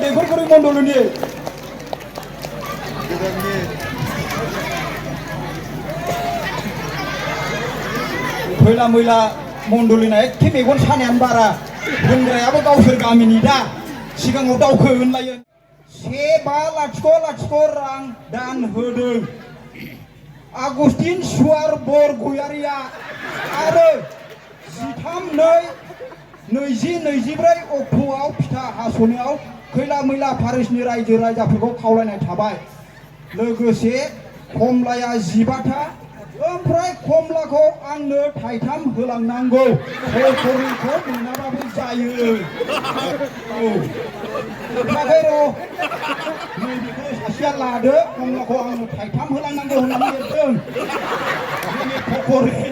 दैखरखरि मण्डलनि खैला मैला मण्डलना एखे मेगन सानायानो बारा रोंग्रायाबो गावसोर गामिनि दा सिगाङाव दावखो होनलायो 15,00,000 रां दान होदों आगस्टिन सुवार बरगयारिया आरो 13/2/2024 अक्ट'आव फिथा हास'नायाव खैला मैला फारिसनि रायजो राजाफोरखौ खावलायनाय थाबाय लोगोसे खमलाया 15था ओमफ्राय खमलाखौ आंनो थाइथाम होलांनांगौ खरखरिखौ मोनाबाबो जायो नाथाय र' नैबेखौ सासेया लादो खमलाखौ आंनो थाइथाम होलांनांगौ होननानै लिरदों नैबे खरखरि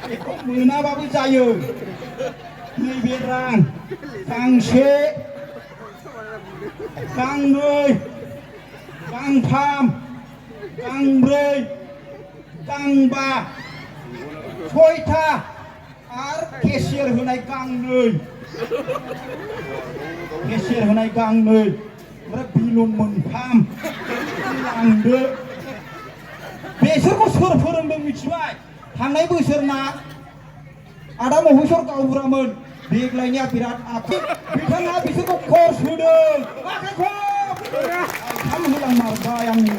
बेखौ मोनाबाबो जायो नैबे रां गांसे गांनै गांथाम गांब्रै गांबा 6था आरो केसियार होनाय गांनै ओमफ्राय बिलन मोनथाम लांदो बेसोरखौ सोर फोरोंदों मिथिबाय थांनाय बोसोरना आदा महेश्वर गावबुरामोन देग्लायनिया बिराद आखि बिथाङा बिसोरखौ कर्स होदों आखाइखौ थाम होलांमारबाय आंनो